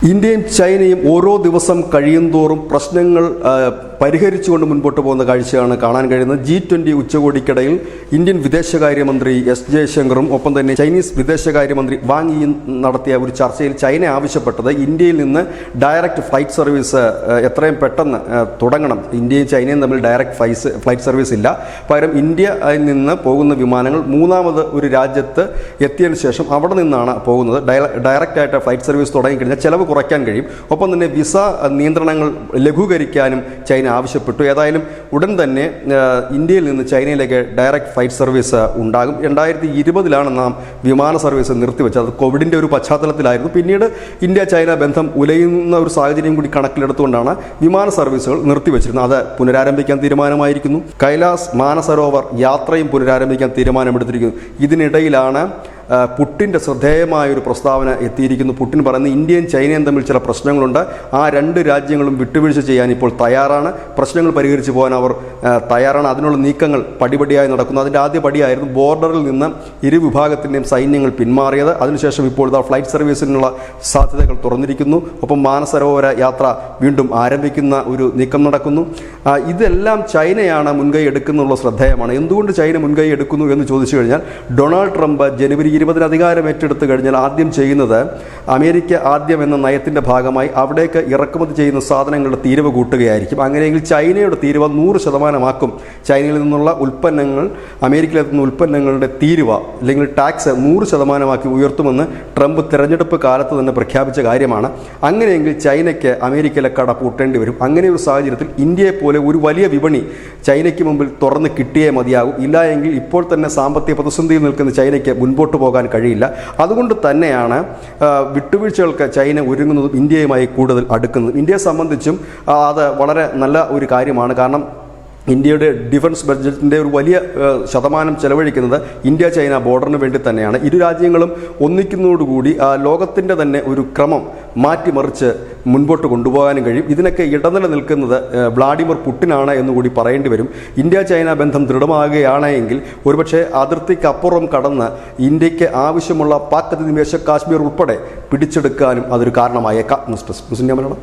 ഇന്ത്യയും ചൈനയും ഓരോ ദിവസം കഴിയുന്തോറും പ്രശ്നങ്ങൾ പരിഹരിച്ചുകൊണ്ട് മുൻപോട്ട് പോകുന്ന കാഴ്ചയാണ് കാണാൻ കഴിയുന്നത്. G20 ഉച്ചകോടിക്കിടയിൽ ഇന്ത്യൻ വിദേശകാര്യമന്ത്രി S ജയശങ്കറും ഒപ്പം തന്നെ ചൈനീസ് വിദേശകാര്യമന്ത്രി വാങ് യിയും നടത്തിയ ഒരു ചർച്ചയിൽ ചൈന ആവശ്യപ്പെട്ടത് ഇന്ത്യയിൽ നിന്ന് ഡയറക്റ്റ് ഫ്ലൈറ്റ് സർവീസ് എത്രയും പെട്ടെന്ന് തുടങ്ങണം. ഇന്ത്യയും ചൈനയും തമ്മിൽ ഡയറക്റ്റ് ഫ്ലൈറ്റ് സർവീസ് ഇല്ല. പകരം ഇന്ത്യയിൽ നിന്ന് പോകുന്ന വിമാനങ്ങൾ മൂന്നാമത് ഒരു രാജ്യത്ത് എത്തിയതിനു ശേഷം അവിടെ നിന്നാണ് പോകുന്നത്. ഡയറക്റ്റായിട്ട് ഫ്ലൈറ്റ് സർവീസ് തുടങ്ങിക്കഴിഞ്ഞാൽ ചിലവ് കുറയ്ക്കാൻ കഴിയും. ഒപ്പം തന്നെ വിസ നിയന്ത്രണങ്ങൾ ലഘൂകരിക്കാനും ചൈന ആവശ്യപ്പെട്ടു. ഏതായാലും ഉടൻ തന്നെ ഇന്ത്യയിൽ നിന്ന് ചൈനയിലേക്ക് ഡയറക്റ്റ് ഫ്ലൈറ്റ് സർവീസ് ഉണ്ടാകും. 2020 നാം വിമാന സർവീസ് നിർത്തിവെച്ചത്. അത് കോവിഡിൻ്റെ ഒരു പശ്ചാത്തലത്തിലായിരുന്നു. പിന്നീട് ഇന്ത്യ ചൈന ബന്ധം ഉലയുന്ന ഒരു സാഹചര്യം കൂടി കണക്കിലെടുത്തുകൊണ്ടാണ് വിമാന സർവീസുകൾ നിർത്തിവെച്ചിരുന്നത്. അത് പുനരാരംഭിക്കാൻ തീരുമാനമായിരിക്കുന്നു. കൈലാസ് മാനസരോവർ യാത്രയും പുനരാരംഭിക്കാൻ തീരുമാനമെടുത്തിരിക്കുന്നു. ഇതിനിടയിലാണ് പുട്ടിൻ്റെ ശ്രദ്ധേയമായൊരു പ്രസ്താവന എത്തിയിരിക്കുന്നു. പുട്ടിൻ പറയുന്നത് ഇന്ത്യയും ചൈനയും തമ്മിൽ ചില പ്രശ്നങ്ങളുണ്ട്. ആ രണ്ട് രാജ്യങ്ങളും വിട്ടുവീഴ്ച ചെയ്യാൻ ഇപ്പോൾ തയ്യാറാണ്. പ്രശ്നങ്ങൾ പരിഹരിച്ചു പോകാൻ അവർ തയ്യാറാണ്. അതിനുള്ള നീക്കങ്ങൾ പടിപടിയായി നടക്കുന്നു. അതിൻ്റെ ആദ്യ പടിയായിരുന്നു ബോർഡറിൽ നിന്ന് ഇരു വിഭാഗത്തിൻ്റെയും സൈന്യങ്ങൾ പിന്മാറിയത്. അതിനുശേഷം ഇപ്പോൾ ഫ്ലൈറ്റ് സർവീസിനുള്ള സാധ്യതകൾ തുറന്നിരിക്കുന്നു. ഒപ്പം മാനസരോവര യാത്ര വീണ്ടും ആരംഭിക്കുന്ന ഒരു നീക്കം നടക്കുന്നു. ഇതെല്ലാം ചൈനയാണ് മുൻകൈ എടുക്കുന്നുള്ള ശ്രദ്ധേയമാണ്. എന്തുകൊണ്ട് ചൈന മുൻകൈ എടുക്കുന്നു എന്ന് ചോദിച്ചു കഴിഞ്ഞാൽ, ഡൊണാൾഡ് ട്രംപ് ജനുവരി 20 അധികാരം ഏറ്റെടുത്തു കഴിഞ്ഞാൽ ആദ്യം ചെയ്യുന്നത് അമേരിക്ക ആദ്യം എന്ന നയത്തിൻ്റെ ഭാഗമായി അവിടേക്ക് ഇറക്കുമതി ചെയ്യുന്ന സാധനങ്ങളുടെ തീരുവ കൂട്ടുകയായിരിക്കും. അങ്ങനെയെങ്കിൽ ചൈനയുടെ തീരുവ 100% ചൈനയിൽ നിന്നുള്ള ഉൽപ്പന്നങ്ങൾ അമേരിക്കയിലെത്തുന്ന ഉൽപ്പന്നങ്ങളുടെ തീരുവ അല്ലെങ്കിൽ ടാക്സ് 100% ഉയർത്തുമെന്ന് ട്രംപ് തിരഞ്ഞെടുപ്പ് കാലത്ത് തന്നെ പ്രഖ്യാപിച്ച കാര്യമാണ്. അങ്ങനെയെങ്കിൽ ചൈനയ്ക്ക് അമേരിക്കയിലെ കട പൂട്ടേണ്ടി വരും. അങ്ങനെ ഒരു സാഹചര്യത്തിൽ ഇന്ത്യയെപ്പോലെ ഒരു വലിയ വിപണി ചൈനയ്ക്ക് മുമ്പിൽ തുറന്ന് കിട്ടിയേ മതിയാകും. ഇല്ല എങ്കിൽ ഇപ്പോൾ തന്നെ സാമ്പത്തിക പ്രതിസന്ധിയിൽ നിൽക്കുന്ന ചൈനയ്ക്ക് മുൻപോട്ട് പോകാൻ കഴിയില്ല. അതുകൊണ്ട് തന്നെയാണ് വിട്ടുവീഴ്ചകൾക്ക് ചൈന ഒരുങ്ങുന്നതും ഇന്ത്യയുമായി കൂടുതൽ അടുക്കുന്നതും. ഇന്ത്യയെ സംബന്ധിച്ചും അത് വളരെ നല്ല ഒരു കാര്യമാണ്. കാരണം ഇന്ത്യയുടെ ഡിഫൻസ് ബഡ്ജറ്റിൻ്റെ ഒരു വലിയ ശതമാനം ചെലവഴിക്കുന്നത് ഇന്ത്യ ചൈന ബോർഡറിന് വേണ്ടി തന്നെയാണ്. ഇരു രാജ്യങ്ങളും ഒന്നിക്കുന്നതോടുകൂടി ലോകത്തിൻ്റെ തന്നെ ഒരു ക്രമം മാറ്റിമറിച്ച് മുൻപോട്ട് കൊണ്ടുപോകാനും കഴിയും. ഇതിനൊക്കെ ഇടനില നിൽക്കുന്നത് വ്ളാഡിമിർ പുടിനാണ് എന്നുകൂടി പറയേണ്ടി വരും. ഇന്ത്യ ചൈന ബന്ധം ദൃഢമാകുകയാണെങ്കിൽ ഒരുപക്ഷെ അതിർത്തിക്കപ്പുറം കടന്ന് ഇന്ത്യക്ക് ആവശ്യമുള്ള പാക് അധിനിവേശ കാശ്മീർ ഉൾപ്പെടെ പിടിച്ചെടുക്കാനും അതൊരു കാരണമായേക്കാം. News desk Malayalam.